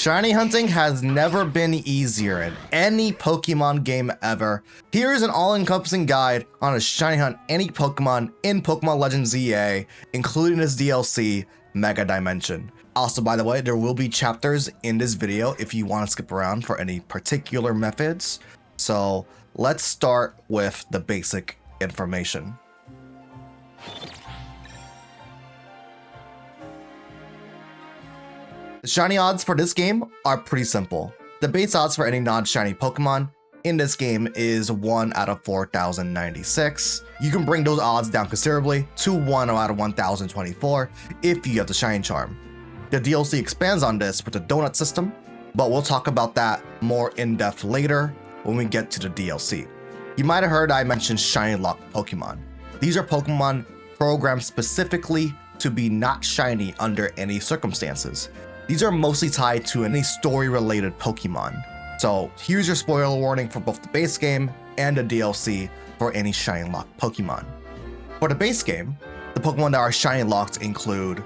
Shiny hunting has never been easier in any Pokemon game ever. Here is an all-encompassing guide on a shiny hunt any Pokemon in Pokemon Legends EA, including this DLC, Mega Dimension. Also, by the way, there will be chapters in this video if you want to skip around for any particular methods. So let's start with the basic information. The shiny odds for this game are pretty simple. The base odds for any non-shiny Pokemon in this game is 1 out of 4,096. You can bring those odds down considerably to 1 out of 1,024 if you have the Shiny Charm. The DLC expands on this with the donut system, but we'll talk about that more in depth later when we get to the DLC. You might have heard I mentioned Shiny Lock Pokemon. These are Pokemon programmed specifically to be not shiny under any circumstances. These are mostly tied to any story-related Pokemon. So here's your spoiler warning for both the base game and the DLC for any Shiny Lock Pokemon. For the base game, the Pokemon that are Shiny Locked include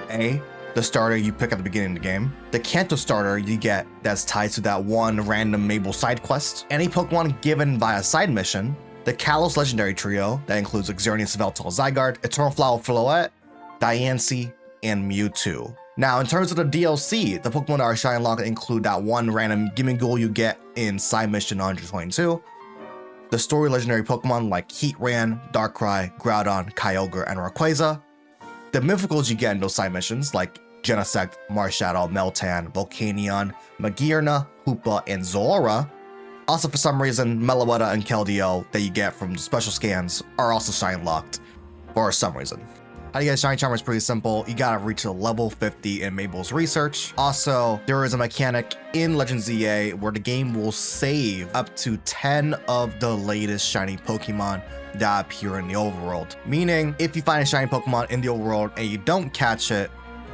A, the starter you pick at the beginning of the game, the Kanto starter you get that's tied to that one random Mabel side quest, any Pokemon given via side mission, the Kalos Legendary Trio that includes Xerneas, Veltal, Zygarde, Eternal Flower Floette, Diancie, and Mewtwo. Now, in terms of the DLC, the Pokemon that are Shiny Locked include that one random Gimmighoul you get in Side Mission 122, the story legendary Pokemon like Heatran, Darkrai, Groudon, Kyogre, and Rayquaza, the mythicals you get in those side missions like Genesect, Marshadow, Meltan, Volcanion, Magearna, Hoopa, and Zora. Also, for some reason, Meloetta and Keldeo that you get from the special scans are also Shiny Locked for some reason. How to get a Shiny Charmer is pretty simple. You gotta reach a level 50 in Mabel's research. Also, there is a mechanic in Legends EA where the game will save up to 10 of the latest shiny Pokemon that appear in the overworld. Meaning, if you find a shiny Pokemon in the overworld and you don't catch it,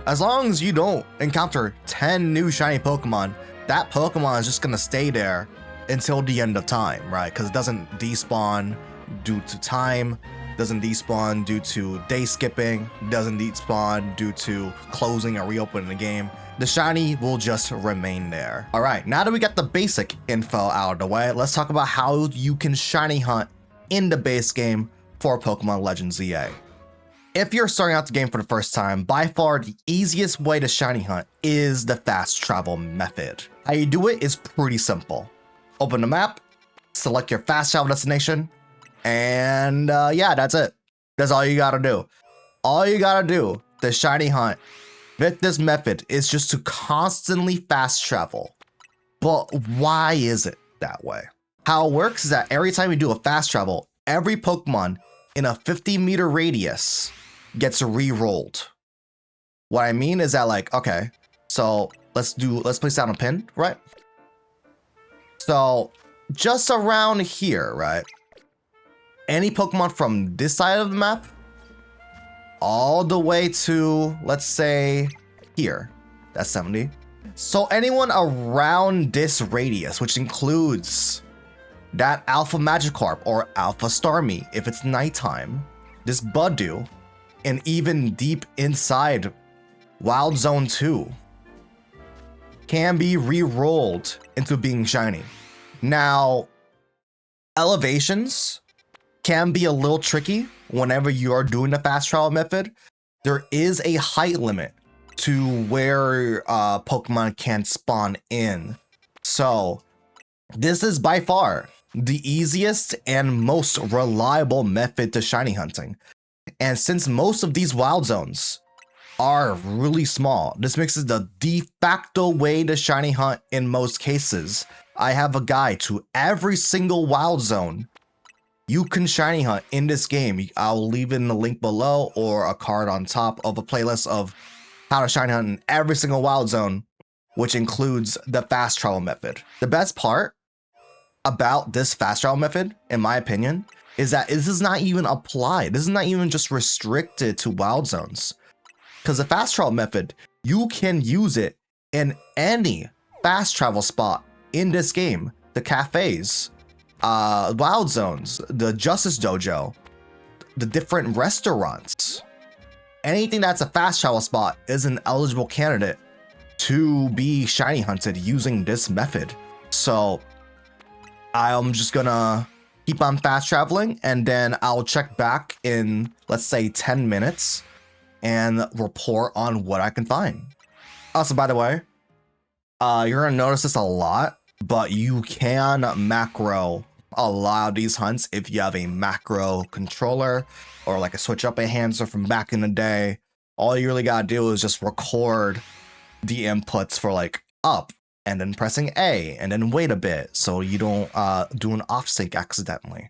as long as you don't encounter 10 new shiny Pokemon, that Pokemon is just gonna stay there until the end of time, right? Because it doesn't despawn due to time, doesn't despawn due to day skipping, doesn't despawn due to closing or reopening the game. The shiny will just remain there. All right, now that we got the basic info out of the way, let's talk about how you can shiny hunt in the base game for Pokemon Legends EA. If you're starting out the game for the first time, by far the easiest way to shiny hunt is the fast travel method. How you do it is pretty simple. Open the map, select your fast travel destination, and yeah, that's it. That's all you gotta do. All you gotta do to shiny hunt with this method is just to constantly fast travel. But why is it that way? How it works is that every time you do a fast travel, every Pokemon in a 50-meter radius gets re-rolled. What I mean is that, like, okay, so let's place down a pin, right? So just around here, right? Any Pokemon from this side of the map all the way to, let's say, here. That's 70. So anyone around this radius, which includes that Alpha Magikarp or Alpha Starmie if it's nighttime, this Budew, and even deep inside Wild Zone 2 can be re-rolled into being shiny. Now, elevations can be a little tricky whenever you are doing the fast travel method. There is a height limit to where Pokemon can spawn in. So this is by far the easiest and most reliable method to shiny hunting. And since most of these wild zones are really small, this makes it the de facto way to shiny hunt in most cases. I have a guide to every single wild zone you can shiny hunt in this game. I'll leave it in the link below or a card on top of a playlist of how to shiny hunt in every single wild zone, which includes the fast travel method. The best part about this fast travel method, in my opinion, is that this is not even applied. This is not even just restricted to wild zones. Because the fast travel method, you can use it in any fast travel spot in this game. The cafes, wild zones, the Justice Dojo, the different restaurants. Anything that's a fast travel spot is an eligible candidate to be shiny hunted using this method. So I'm just gonna keep on fast traveling, and then I'll check back in, let's say, 10 minutes and report on what I can find. Also, by the way, you're gonna notice this a lot, but you can macro a lot of these hunts if you have a macro controller or like a switch up enhancer from back in the day. All you really gotta do is just record the inputs for like up and then pressing A and then wait a bit so you don't do an off sync accidentally.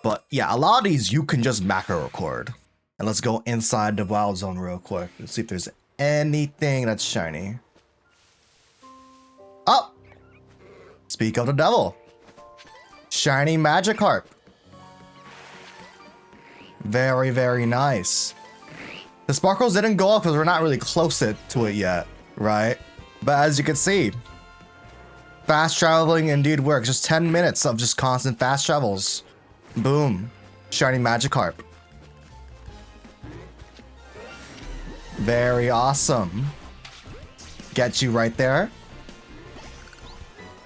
But yeah, a lot of these you can just macro record. And let's go inside the wild zone real quick and see if there's anything that's shiny. Oh! Speak of the devil. Shiny Magikarp. Very, very nice. The sparkles didn't go up because we're not really close to it yet, right? But as you can see, fast traveling indeed works. Just 10 minutes of just constant fast travels. Boom. Shiny Magikarp. Very awesome. Get you right there.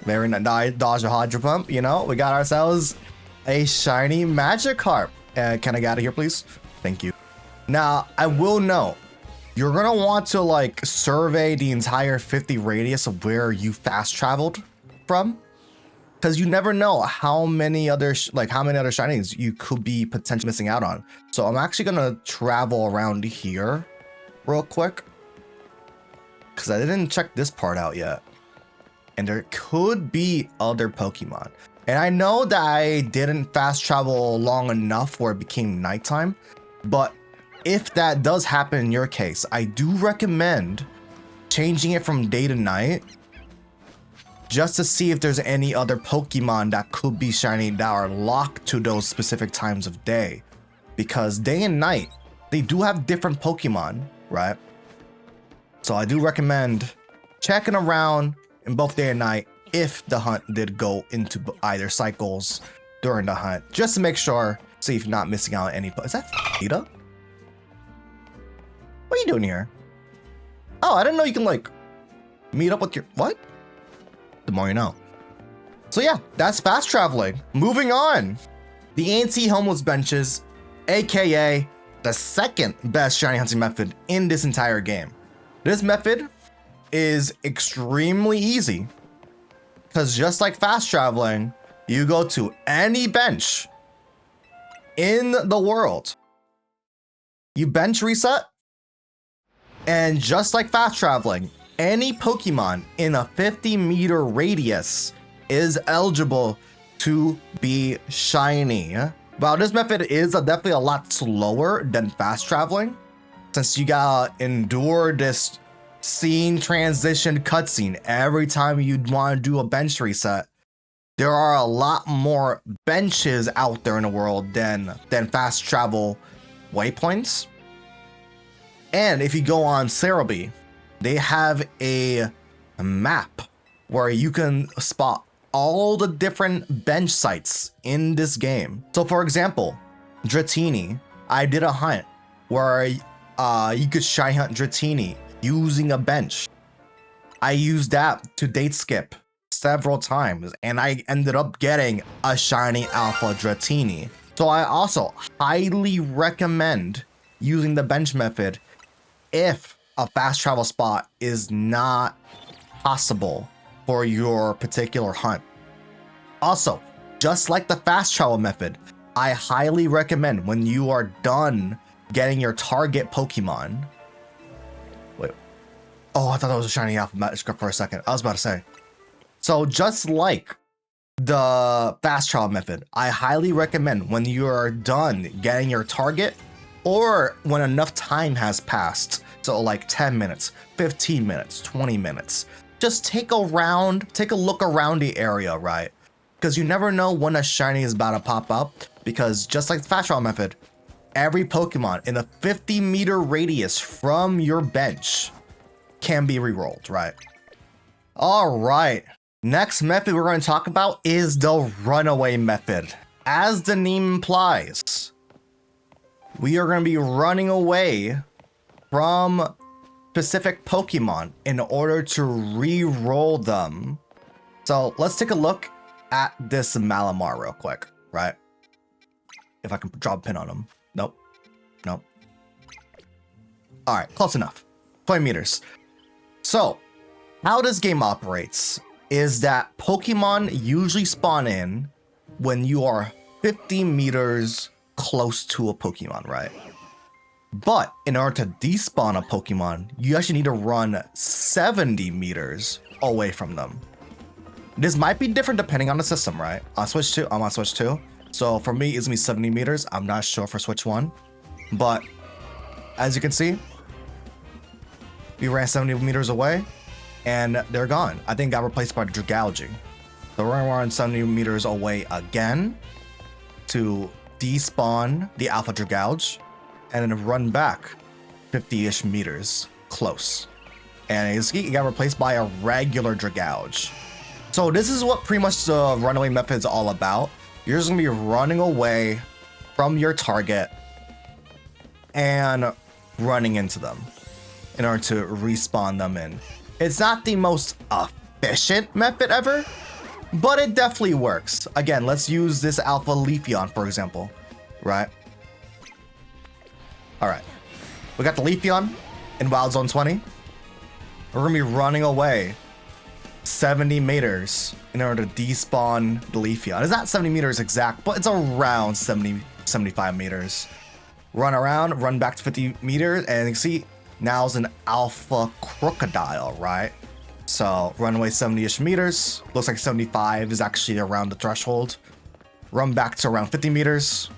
Very nice. Dodge a Hydro Pump, you know? We got ourselves a shiny Magikarp. Can I get out of here, please? Thank you. Now, I will note, you're gonna want to like survey the entire 50 radius of where you fast traveled from, because you never know how many other shinies you could be potentially missing out on. So I'm actually gonna travel around here real quick because I didn't check this part out yet, and there could be other Pokemon. And I know that I didn't fast travel long enough where it became nighttime, but if that does happen in your case, I do recommend changing it from day to night just to see if there's any other Pokemon that could be shiny that are locked to those specific times of day. Because day and night, they do have different Pokemon, right? So I do recommend checking around in both day and night if the hunt did go into either cycles during the hunt, just to make sure, see if you're not missing out on any. Is that Fita? What are you doing here? Oh, I didn't know you can like meet up with your, what? The more you know. So yeah, that's fast traveling. Moving on. The anti-homeless benches, aka the second best shiny hunting method in this entire game. This method is extremely easy because just like fast traveling, you go to any bench in the world, you bench reset, and just like fast traveling, any Pokemon in a 50-meter radius is eligible to be shiny. While this method is definitely a lot slower than fast traveling, since you gotta endure this scene transition cutscene every time you'd want to do a bench reset. There are a lot more benches out there in the world than fast travel waypoints. And if you go on Cerebi, they have a map where you can spot all the different bench sites in this game. So for example, Dratini, I did a hunt where you could shiny hunt Dratini using a bench. I used that to date skip several times, and I ended up getting a shiny Alpha Dratini. So I also highly recommend using the bench method if a fast travel spot is not possible for your particular hunt. Also, just like the fast travel method, I highly recommend when you are done getting your target Pokemon. Wait. Oh, I thought that was a shiny Alpha Magikarp for a second. I was about to say. So just like the fast travel method, I highly recommend when you are done getting your target, or when enough time has passed, so like 10 minutes, 15 minutes, 20 minutes, just take a look around the area, right? Because you never know when a shiny is about to pop up, because just like the fast travel method, every Pokemon in a 50-meter radius from your bench can be rerolled, right? All right, next method we're going to talk about is the runaway method. As the name implies, we are going to be running away from specific Pokemon in order to re-roll them. So let's take a look at this Malamar real quick, right? If I can drop a pin on him. Nope. Nope. All right, close enough. 20 meters. So how this game operates is that Pokemon usually spawn in when you are 50 meters close to a Pokemon, right? But in order to despawn a Pokemon, you actually need to run 70 meters away from them. This might be different depending on the system, right? On Switch 2, I'm on Switch 2. So for me, it's gonna be 70 meters. I'm not sure for Switch 1. But as you can see, we ran 70 meters away and they're gone. I think it got replaced by Dragalge. So we're gonna run 70 meters away again to despawn the Alpha Dragalge and then run back 50-ish meters close. And it got replaced by a regular Dragalge. So this is what pretty much the runaway method is all about. You're just gonna be running away from your target and running into them in order to respawn them in. It's not the most efficient method ever, but it definitely works. Again, let's use this Alpha Leafeon, for example, right? All right, we got the Leafeon in Wild Zone 20. We're gonna be running away 70 meters in order to despawn the Leafeon. It's not 70 meters exact, but it's around 75 meters. Run around, run back to 50 meters, and you can see now it's an Alpha Crocodile, right? So run away 70-ish meters. Looks like 75 is actually around the threshold. Run back to around 50 meters,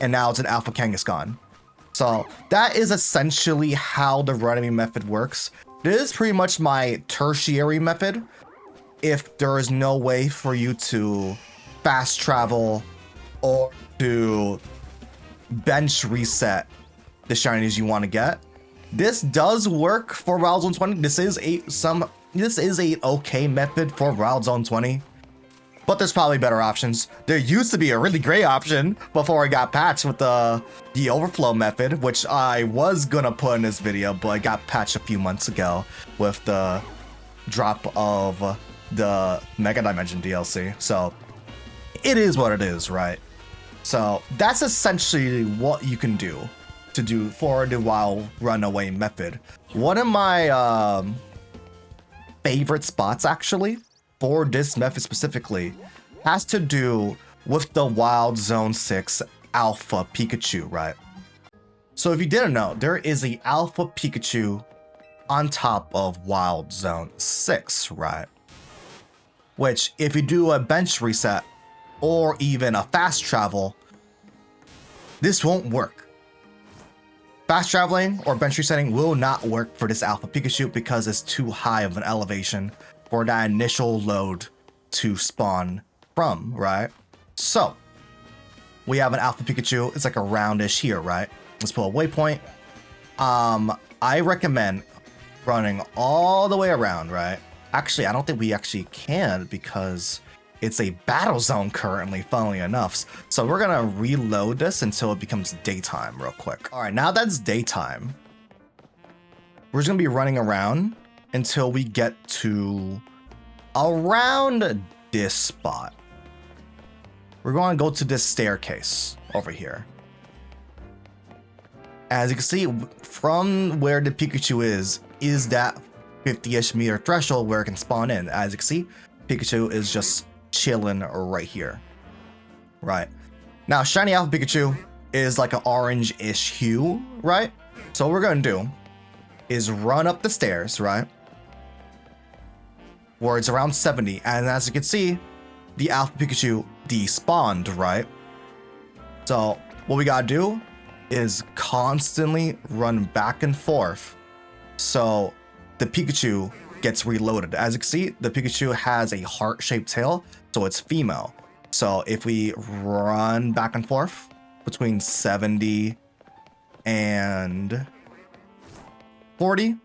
and now it's an Alpha Kangaskhan. So that is essentially how the running method works. This is pretty much my tertiary method if there is no way for you to fast travel or to bench reset the shinies you want to get. This does work for Wild Zone 20. This is a okay method for Wild Zone 20, but there's probably better options. There used to be a really great option before it got patched with the overflow method, which I was gonna put in this video, but it got patched a few months ago with the drop of the Mega Dimension DLC. So it is what it is, right? So that's essentially what you can do for the wild runaway method. One of my favorite spots actually for this method specifically has to do with the Wild Zone 6 Alpha Pikachu, right? So if you didn't know, there is a Alpha Pikachu on top of Wild Zone 6, right? Which if you do a bench reset or even a fast travel, this won't work. Fast traveling or bench resetting will not work for this Alpha Pikachu because it's too high of an elevation for that initial load to spawn from, right? So we have an Alpha Pikachu. It's like a roundish here, right? Let's put a waypoint. I recommend running all the way around, right? Actually, I don't think we actually can because it's a battle zone currently, funnily enough. So we're gonna reload this until it becomes daytime real quick. All right, now that's daytime. We're just gonna be running around until we get to around this spot. We're going to go to this staircase over here. As you can see, from where the Pikachu is that 50-ish meter threshold where it can spawn in. As you can see, Pikachu is just chilling right here. Right. Now, Shiny Alpha Pikachu is like an orange-ish hue, right? So what we're going to do is run up the stairs, right? Where it's around 70. And as you can see, the Alpha Pikachu despawned, right? So what we got to do is constantly run back and forth so the Pikachu gets reloaded. As you can see, the Pikachu has a heart-shaped tail, so it's female. So if we run back and forth between 70 and 40,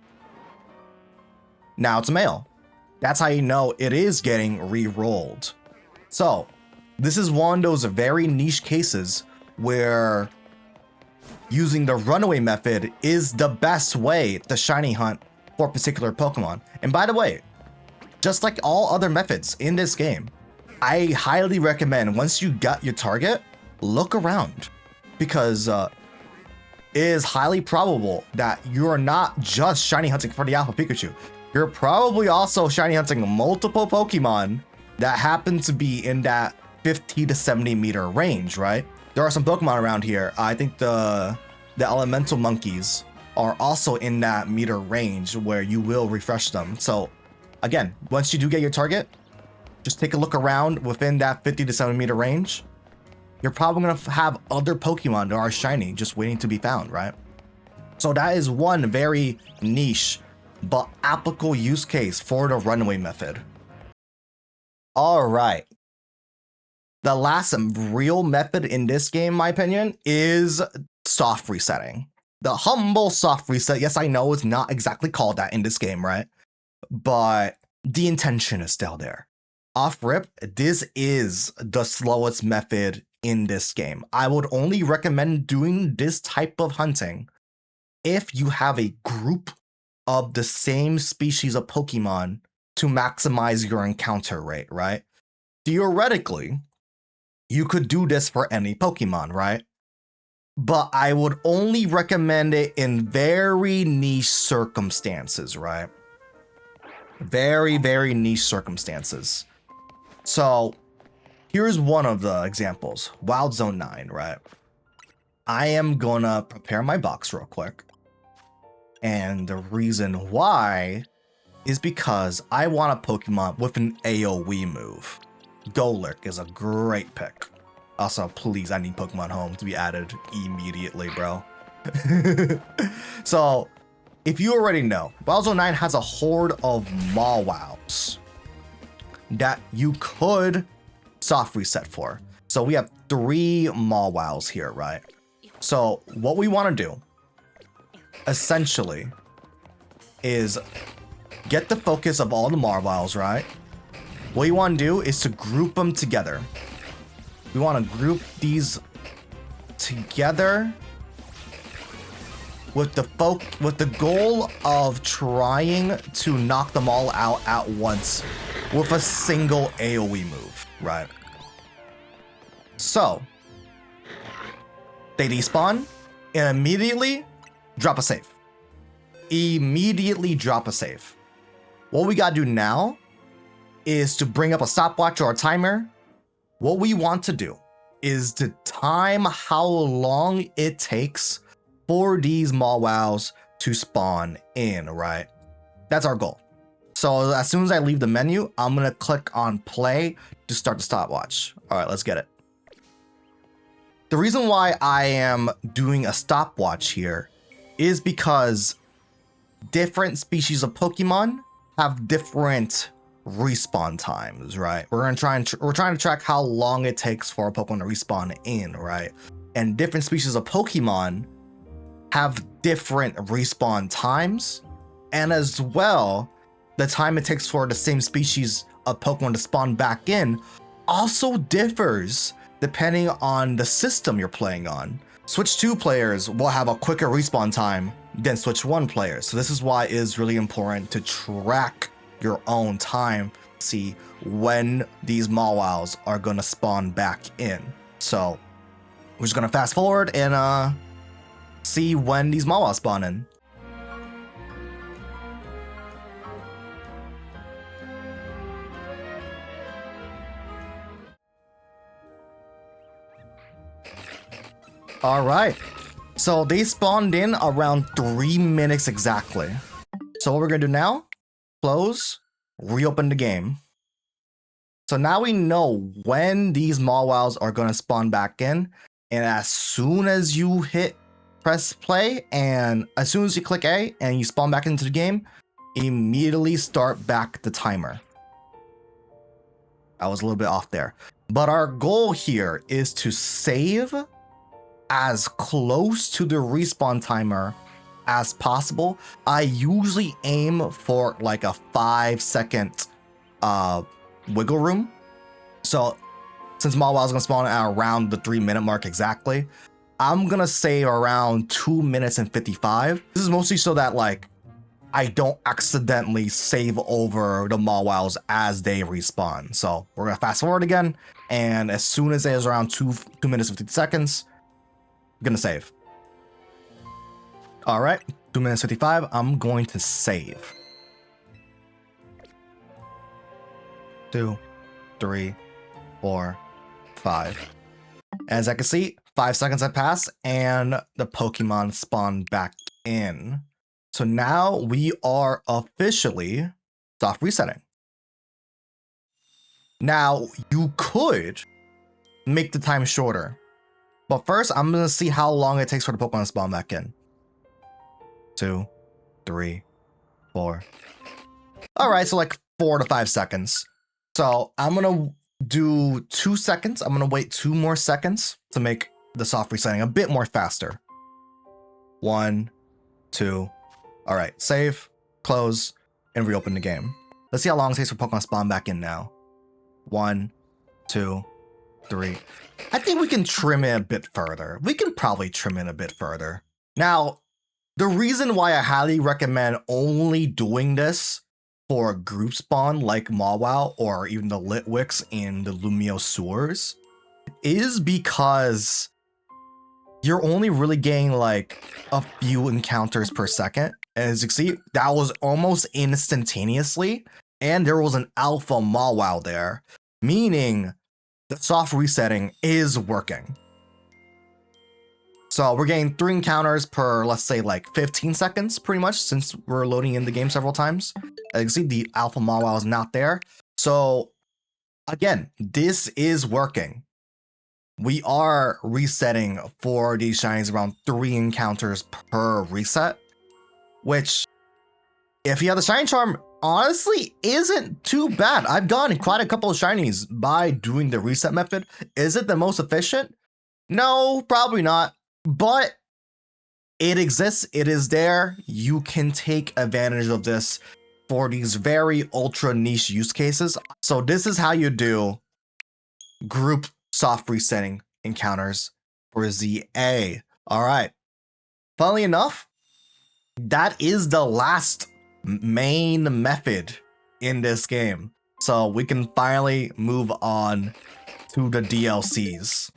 now it's a male. That's how you know it is getting re-rolled. So this is one of those very niche cases where using the runaway method is the best way to shiny hunt for a particular Pokemon. And by the way, just like all other methods in this game, I highly recommend once you got your target, look around, because it is highly probable that you're not just shiny hunting for the Alpha Pikachu. You're probably also shiny hunting multiple Pokemon that happen to be in that 50 to 70 meter range, right? There are some Pokemon around here. I think the elemental monkeys are also in that meter range where you will refresh them. So again, once you do get your target, just take a look around within that 50 to 70 meter range. You're probably gonna have other Pokemon that are shiny just waiting to be found, right? So that is one very niche but applicable use case for the runaway method. All right. The last real method in this game, in my opinion, is soft resetting. The humble soft reset. Yes, I know it's not exactly called that in this game, right? But the intention is still there. Off rip, this is the slowest method in this game. I would only recommend doing this type of hunting if you have a group of the same species of Pokemon to maximize your encounter rate, right? Theoretically, you could do this for any Pokemon, right? But I would only recommend it in very niche circumstances, right? Very, very niche circumstances. So here's one of the examples. Wild Zone 9, right? I am gonna prepare my box real quick. And the reason why is because I want a Pokemon with an AoE move. Golurk is a great pick. Also, please, I need Pokemon Home to be added immediately, bro. So, if you already know, Wild Zone 9 has a horde of Mawwows that you could soft reset for. So we have 3 Mawwows here, right? So what we want to do, essentially, is get the focus of all the Mawwows, right? What you want to do is to group them together. We want to group these together with the goal of trying to knock them all out at once with a single AoE move, right? So they despawn and immediately drop a save. Immediately drop a save. What we gotta do now is to bring up a stopwatch or a timer. What we want to do is to time how long it takes for these Mawwows to spawn in, right? That's our goal. So as soon as I leave the menu, I'm gonna click on play to start the stopwatch. All right, let's get it. The reason why I am doing a stopwatch here is because different species of Pokemon have different respawn times, right? We're trying to track how long it takes for a Pokemon to respawn in, right? And different species of Pokemon have different respawn times, and as well, the time it takes for the same species of Pokemon to spawn back in also differs depending on the system you're playing on. Switch 2 players will have a quicker respawn time than Switch 1 players. So this is why it is really important to track your own time, see when these Mawwows are gonna spawn back in. So we're just gonna fast forward and see when these Mawwows spawn in. All right, so they spawned in around 3 minutes exactly. So what we're gonna do now, close, reopen the game. So now we know when these Mawwows are gonna spawn back in, and as soon as you press play, and as soon as you click A and you spawn back into the game, immediately start back the timer. I was a little bit off there. But our goal here is to save as close to the respawn timer as possible. I usually aim for like a 5-second wiggle room. So since Mawwow is gonna spawn at around the 3-minute mark exactly, I'm gonna say around 2 minutes and 55. This is mostly so that like I don't accidentally save over the Mawwows as they respawn. So we're gonna fast forward again, and as soon as it is around 2 minutes 50 seconds, I'm gonna save. All right, 2 minutes 55. I'm going to save. 2, 3, 4, 5. As I can see, 5 seconds have passed and the Pokemon spawned back in. So now we are officially soft resetting. Now you could make the time shorter, but first I'm gonna see how long it takes for the Pokemon to spawn back in. 2, 3, 4. All right, so like 4 to 5 seconds. So I'm gonna do 2 seconds. I'm gonna wait 2 more seconds to make the soft resetting a bit more faster. 1, 2. All right, save, close, and reopen the game. Let's see how long it takes for Pokemon to spawn back in now. 1, 2, 3. I think we can trim it a bit further. We can probably trim it a bit further. Now, the reason why I highly recommend only doing this for a group spawn like Mawwow or even the Litwicks in the Lumio sewers is because you're only really getting like a few encounters per second. As you can see, that was almost instantaneously, and there was an alpha Mawwow there, meaning the soft resetting is working. So we're getting 3 encounters per, let's say, like 15 seconds, pretty much, since we're loading in the game several times. As you can see, the alpha Mawwow is not there. So again, this is working. We are resetting for these shinies around 3 encounters per reset, which, if you have the Shiny Charm, honestly isn't too bad. I've gotten quite a couple of shinies by doing the reset method. Is it the most efficient? No, probably not. But it exists, it is there. You can take advantage of this for these very ultra niche use cases. So this is how you do group soft resetting encounters for ZA. All right. Funnily enough, that is the last main method in this game. So we can finally move on to the DLCs.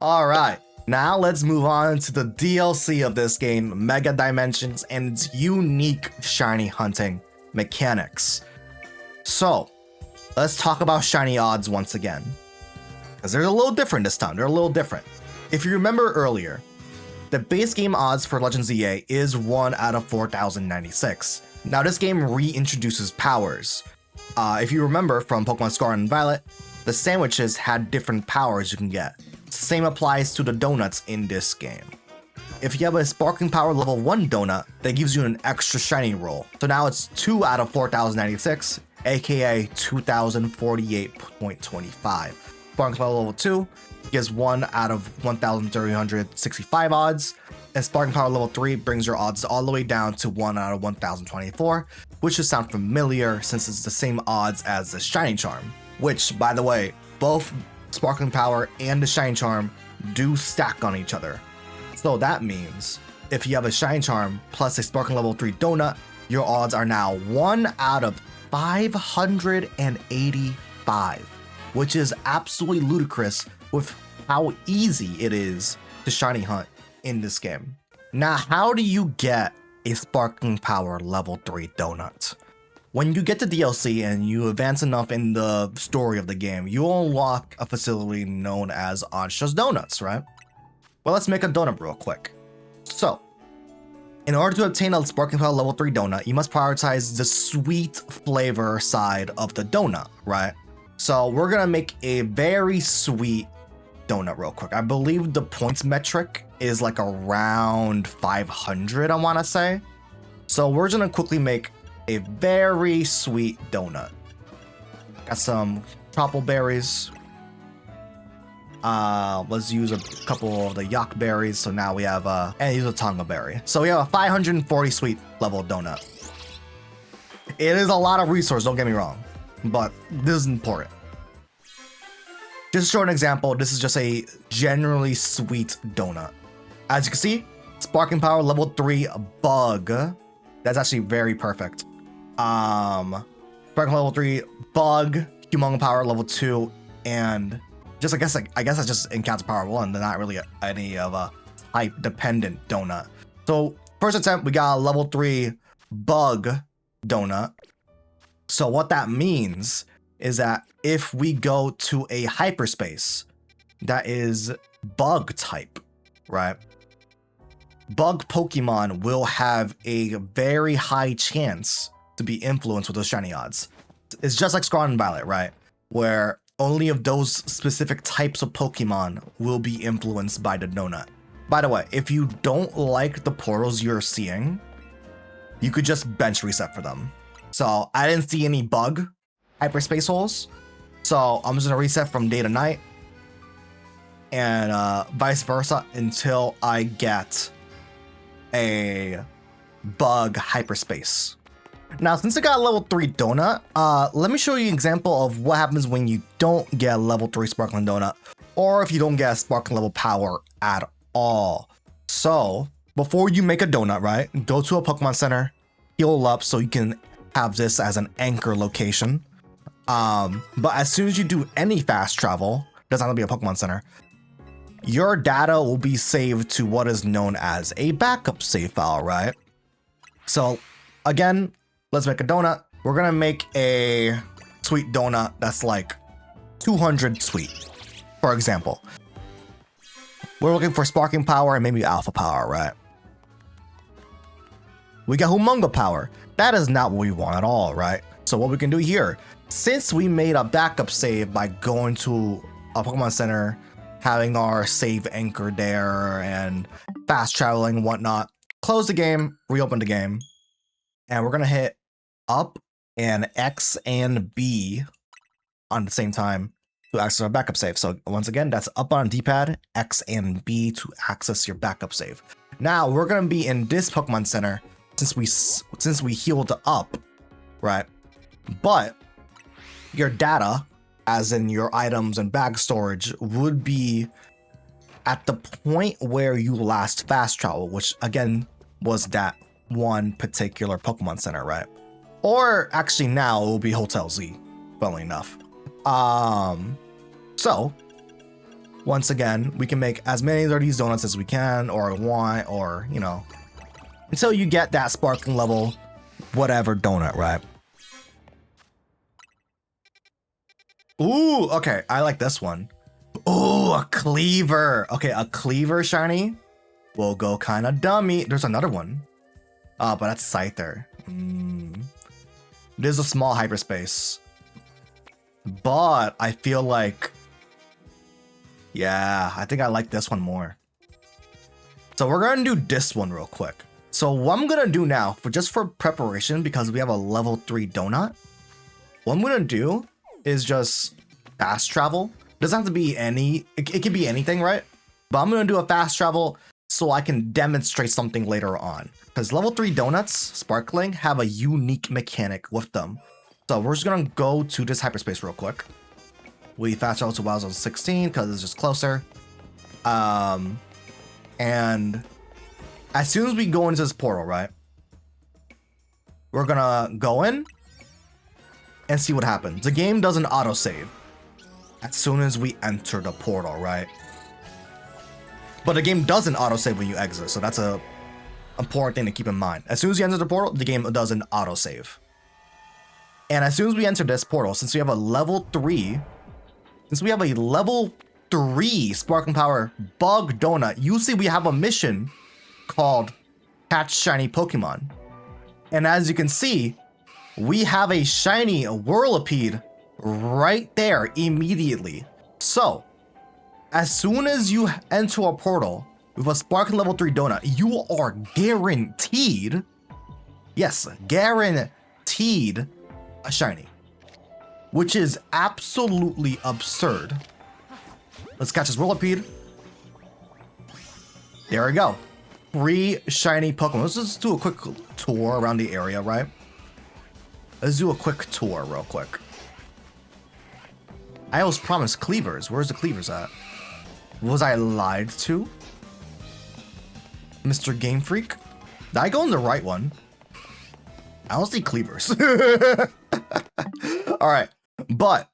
All right, now let's move on to the DLC of this game, Mega Dimensions, and its unique shiny hunting mechanics. So let's talk about shiny odds once again, because they're a little different this time. They're a little different. If you remember earlier, the base game odds for Legend ZA is 1 out of 4,096. Now this game reintroduces powers. If you remember from Pokemon Scarlet and Violet, the sandwiches had different powers you can get. Same applies to the donuts in this game. If you have a Sparkling Power level 1 donut, that gives you an extra shiny roll. So now it's 2 out of 4,096, aka 2,048.25. Sparkling Power level 2 gives 1 out of 1,365 odds, and Sparkling Power level 3 brings your odds all the way down to 1 out of 1,024, which should sound familiar since it's the same odds as the Shiny Charm, which, by the way, both Sparkling Power and the Shiny Charm do stack on each other. So that means if you have a Shiny Charm plus a Sparkling level 3 donut, your odds are now 1 out of 585, which is absolutely ludicrous with how easy it is to shiny hunt in this game. Now, how do you get a Sparkling Power level 3 donut? When you get to DLC and you advance enough in the story of the game, you unlock a facility known as Ansha's Donuts, right? Well, let's make a donut real quick. So, in order to obtain a Sparkling Power level 3 donut, you must prioritize the sweet flavor side of the donut, right? So we're gonna make a very sweet donut real quick. I believe the points metric is like around 500, I wanna say. So we're just gonna quickly make a very sweet donut. Got some tropical berries. Let's use a couple of the yak berries. So now we have and use a tonga berry. So we have a 540 sweet level donut. It is a lot of resource, don't get me wrong, but this is important. Just to show an example, this is just a generally sweet donut. As you can see, Sparking Power level 3 bug. That's actually very perfect. Sparking level 3 bug, Humongous Power level 2, and just I guess that's just Encounter Power 1. They're not really any of a type dependent donut. So first attempt, we got a level 3 bug donut. So what that means is that if we go to a hyperspace that is bug type, right? Bug Pokemon will have a very high chance to be influenced with those shiny odds. It's just like Scarlet and Violet, right? Where only of those specific types of Pokemon will be influenced by the donut. By the way, if you don't like the portals you're seeing, you could just bench reset for them. So I didn't see any bug hyperspace holes. So I'm just gonna reset from day to night and vice versa until I get a bug hyperspace. Now, since I got a level 3 donut, let me show you an example of what happens when you don't get a level 3 sparkling donut, or if you don't get a sparkling level power at all. So before you make a donut, right, go to a Pokemon Center, heal up so you can have this as an anchor location. But as soon as you do any fast travel, doesn't have to be a Pokemon Center, your data will be saved to what is known as a backup save file, right? So again, let's make a donut. We're gonna make a sweet donut that's like 200 sweet, for example. We're looking for Sparking Power and maybe Alpha Power, right? We got Humongous Power. That is not what we want at all, right? So what we can do here, since we made a backup save by going to a Pokemon Center, having our save anchor there and fast traveling and whatnot, close the game, reopen the game, and we're gonna hit up and X and B on the same time to access our backup save. So once again, that's up on D-pad, X and B to access your backup save. Now we're gonna be in this Pokemon Center since we healed up, right? But your data, as in your items and bag storage, would be at the point where you last fast travel, which again was that one particular Pokemon Center, right? Or actually now it will be Hotel Z, funnily enough. So once again, we can make as many of these donuts as we can or want, or you know, until you get that sparkling level whatever donut, right? Ooh, okay, I like this one. Ooh, a cleaver. Okay, a cleaver shiny will go kind of dummy. There's another one. But that's Scyther. This is a small hyperspace. But I feel like, yeah, I think I like this one more. So we're gonna do this one real quick. So what I'm gonna do now, just for preparation, because we have a level 3 donut, what I'm gonna do is just fast travel. Doesn't have to be any, it can be anything, right? But I'm gonna do a fast travel so I can demonstrate something later on. Because level 3 donuts, sparkling, have a unique mechanic with them. So we're just gonna go to this hyperspace real quick. We fast travel to WilsonXp 16 because it's just closer. And as soon as we go into this portal, right, we're gonna go in and see what happens. The game doesn't autosave as soon as we enter the portal, right? But the game doesn't autosave when you exit, so that's a important thing to keep in mind. As soon as you enter the portal, the game doesn't autosave. And as soon as we enter this portal, since we have a level 3 Sparkling Power Bug Donut, usually we have a mission called Catch Shiny Pokemon. And as you can see, we have a shiny Whirlipede right there immediately. So, as soon as you enter a portal with a Sparkling level 3 donut, you are guaranteed, yes, guaranteed a shiny, which is absolutely absurd. Let's catch this Whirlipede. There we go. 3 shiny Pokemon. Let's just do a quick tour around the area, right? Let's do a quick tour real quick. I was promised cleavers. Where's the cleavers at? Was I lied to? Mr. Game Freak? Did I go in the right one? I don't see cleavers. All right, but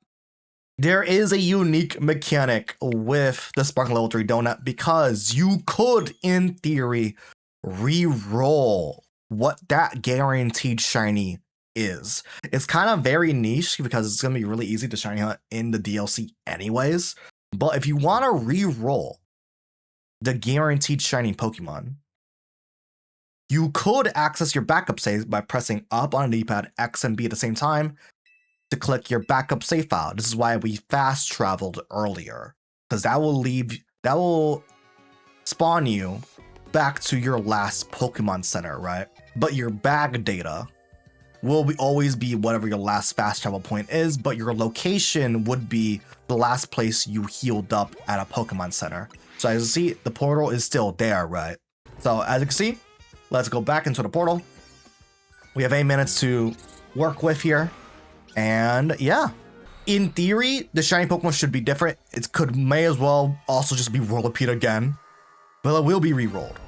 there is a unique mechanic with the Sparkling Level 3 Donut because you could, in theory, re-roll what that guaranteed shiny is. It's kind of very niche because it's going to be really easy to shiny hunt in the DLC anyways. But if you want to re-roll the guaranteed shiny Pokemon, you could access your backup saves by pressing up on the D-pad, X and B at the same time to click your backup save file. This is why we fast traveled earlier, because that will spawn you back to your last Pokemon Center, right? But your bag data will always be whatever your last fast travel point is, but your location would be the last place you healed up at a Pokemon Center. So as you see, the portal is still there, right? So as you can see, let's go back into the portal. We have 8 minutes to work with here. And yeah, in theory, the shiny Pokemon should be different. It may as well also just be Whirlipede again, but it will be re-rolled.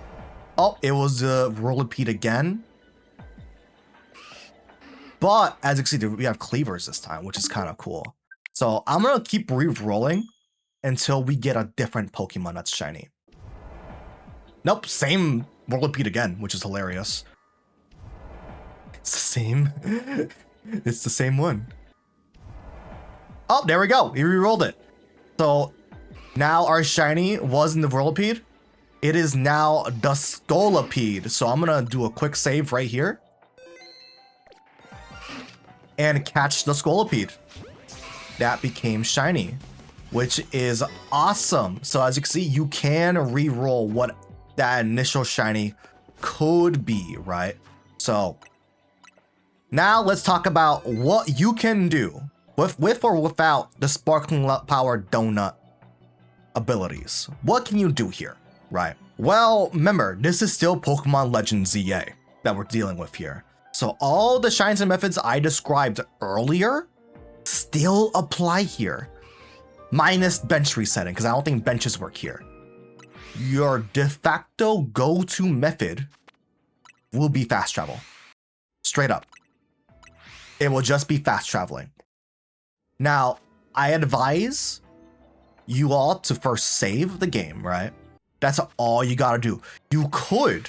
Oh, it was Whirlipede again. But as you can see, we have cleavers this time, which is kind of cool. So I'm going to keep re-rolling until we get a different Pokemon that's shiny. Nope, same Whirlipede again, which is hilarious. It's the same. It's the same one. Oh, there we go. He re-rolled it. So now our shiny wasn't the Whirlipede. It is now the Scolipede. So I'm going to do a quick save right here and catch the Scolipede. That became shiny, which is awesome. So as you can see, you can re-roll what that initial shiny could be, right? So now let's talk about what you can do with or without the Sparkling Power Donut abilities. What can you do here, right? Well, remember, this is still Pokemon Legends ZA that we're dealing with here. So all the shines and methods I described earlier still apply here, minus bench resetting, because I don't think benches work here. Your de facto go-to method will be fast travel. Straight up. It will just be fast traveling. Now, I advise you all to first save the game, right? That's all you gotta do. You could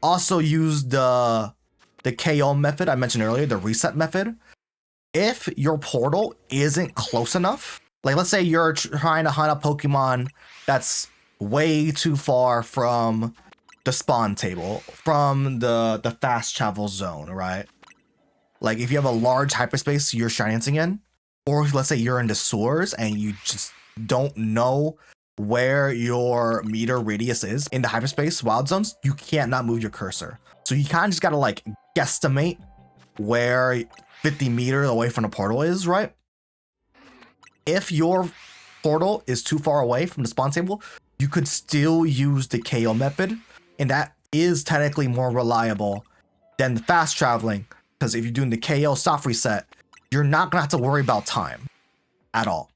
also use the KO method I mentioned earlier, the reset method. If your portal isn't close enough, like let's say you're trying to hunt a Pokemon that's way too far from the spawn table, from the fast travel zone, right? Like if you have a large hyperspace you're shining in, or let's say you're in the sewers and you just don't know where your meter radius is in the hyperspace wild zones, you can't not move your cursor. So you kind of just gotta like guesstimate where 50 meters away from the portal is, right? If your portal is too far away from the spawn table, you could still use the KO method, and that is technically more reliable than the fast traveling, because if you're doing the KO soft reset, you're not gonna have to worry about time at all,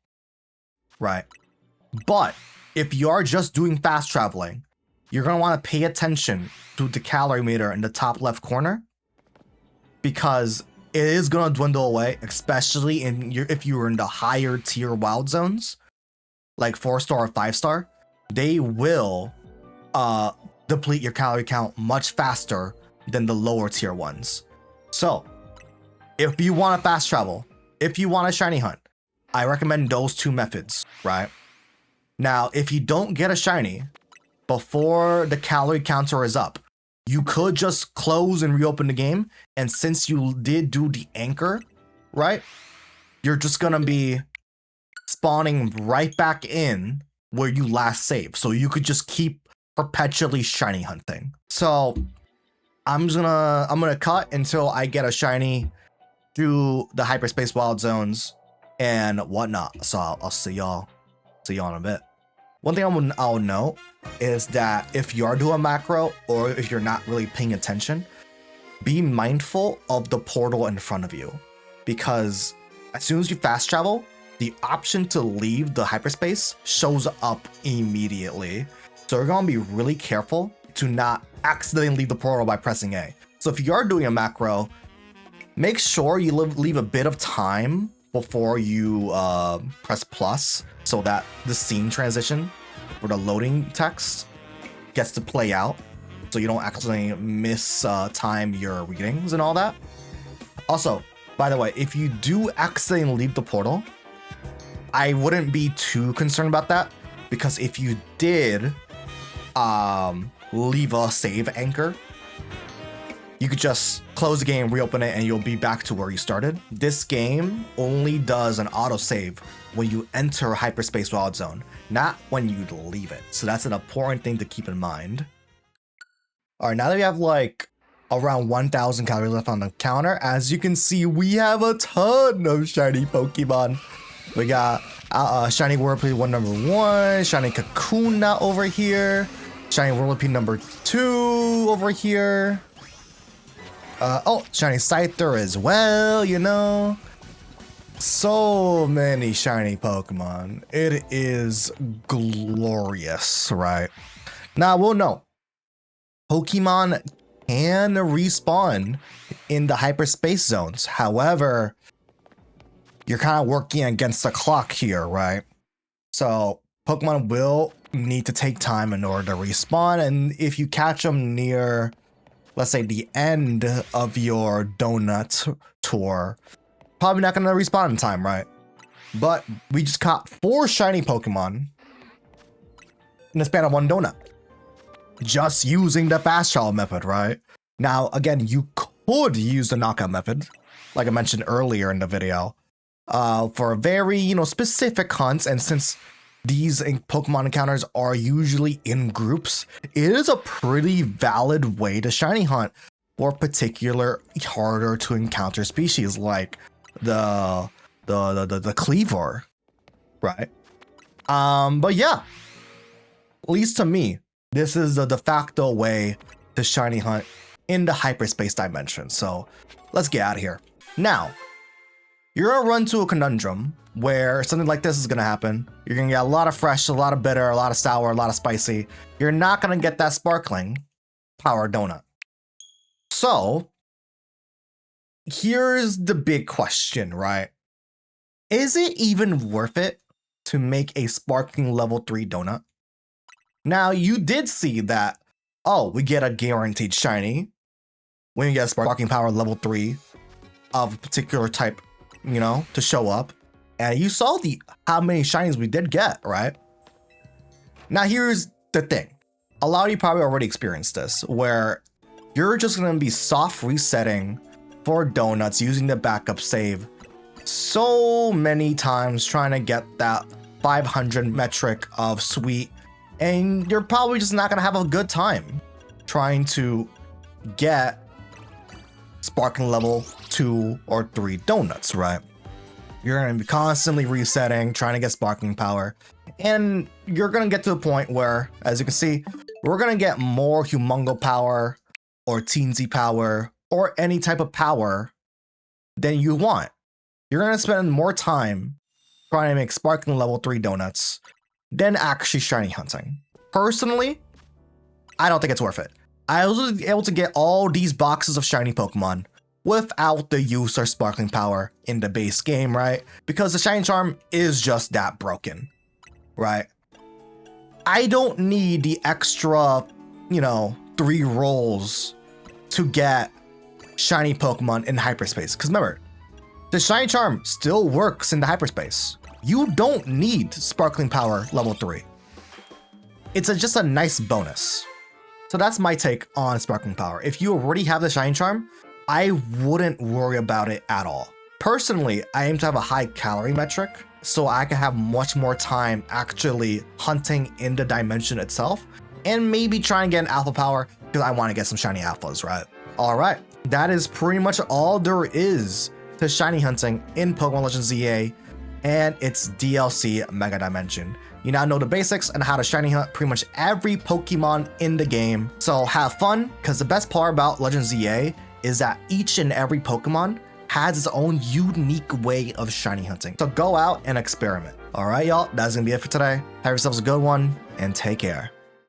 right? But if you are just doing fast traveling, you're gonna want to pay attention to the calorie meter in the top left corner, because it is gonna dwindle away, especially if you were in the higher tier wild zones, like 4-star or 5-star. They will deplete your calorie count much faster than the lower tier ones. So if you want to fast travel, if you want a shiny hunt, I recommend those two methods, right? Now, if you don't get a shiny before the calorie counter is up, you could just close and reopen the game. And since you did do the anchor, right, you're just gonna be spawning right back in where you last saved. So you could just keep perpetually shiny hunting. So I'm gonna cut until I get a shiny through the hyperspace wild zones and whatnot. So I'll see y'all in a bit. One thing I'll note is that if you are doing macro or if you're not really paying attention, be mindful of the portal in front of you, because as soon as you fast travel, the option to leave the hyperspace shows up immediately. So you're gonna be really careful to not accidentally leave the portal by pressing A. So if you are doing a macro, make sure you leave a bit of time before you press plus so that the scene transition or the loading text gets to play out so you don't accidentally miss time your readings and all that. Also, by the way, if you do accidentally leave the portal, I wouldn't be too concerned about that, because if you did leave a save anchor, you could just close the game, reopen it, and you'll be back to where you started. This game only does an autosave when you enter Hyperspace Wild Zone, not when you leave it. So that's an important thing to keep in mind. All right, now that we have like around 1,000 calories left on the counter, as you can see, we have a ton of shiny Pokemon. We got shiny Whirlpool number 1, shiny Kakuna over here, shiny Whirlpool number 2 over here. Oh, shiny Scyther as well, you know. So many shiny Pokemon. It is glorious, right? Now, we'll know Pokemon can respawn in the hyperspace zones. However, you're kind of working against the clock here, right? So Pokemon will need to take time in order to respawn, and if you catch them near, let's say, the end of your donut tour, probably not going to respawn in time, right? But we just caught 4 shiny Pokemon in the span of 1 donut, just using the fast travel method, right? Now, again, you could use the knockout method, like I mentioned earlier in the video, for very, specific hunts. And since these Pokemon encounters are usually in groups, it is a pretty valid way to shiny hunt for particular harder to encounter species like the Cleaver, right? But yeah, at least to me, this is the de facto way to shiny hunt in the hyperspace dimension. So let's get out of here. Now, you're gonna run to a conundrum where something like this is gonna happen. You're gonna get a lot of fresh, a lot of bitter, a lot of sour, a lot of spicy. You're not gonna get that sparkling power donut. So here's the big question, right? Is it even worth it to make a sparkling level 3 donut? Now, you did see that, oh, we get a guaranteed shiny when you get a sparkling power level 3 of a particular type, to show up. And you saw how many shinies we did get, right? Now, here's the thing. A lot of you probably already experienced this, where you're just going to be soft resetting for donuts using the backup save so many times trying to get that 500 metric of sweet, and you're probably just not going to have a good time trying to get sparkling level 2 or 3 donuts, right? You're going to be constantly resetting, trying to get sparkling power, and you're going to get to a point where, as you can see, we're going to get more Humongo power or Teensy power or any type of power than you want. You're going to spend more time trying to make sparkling level 3 donuts than actually shiny hunting. Personally, I don't think it's worth it. I was able to get all these boxes of shiny Pokemon without the use of sparkling power in the base game, right? Because the shiny charm is just that broken, right? I don't need the extra, 3 rolls to get shiny Pokemon in hyperspace. Because remember, the shiny charm still works in the hyperspace. You don't need sparkling power level 3. It's just a nice bonus. So that's my take on sparkling power. If you already have the shiny charm, I wouldn't worry about it at all. Personally, I aim to have a high calorie metric so I can have much more time actually hunting in the dimension itself, and maybe try and get an alpha power because I want to get some shiny alphas, right? All right, that is pretty much all there is to shiny hunting in Pokemon Legends ZA and its DLC Mega Dimension. You now know the basics and how to shiny hunt pretty much every Pokemon in the game. So have fun, because the best part about Legends ZA is that each and every Pokemon has its own unique way of shiny hunting. So go out and experiment. All right, y'all, that's gonna be it for today. Have yourselves a good one and take care.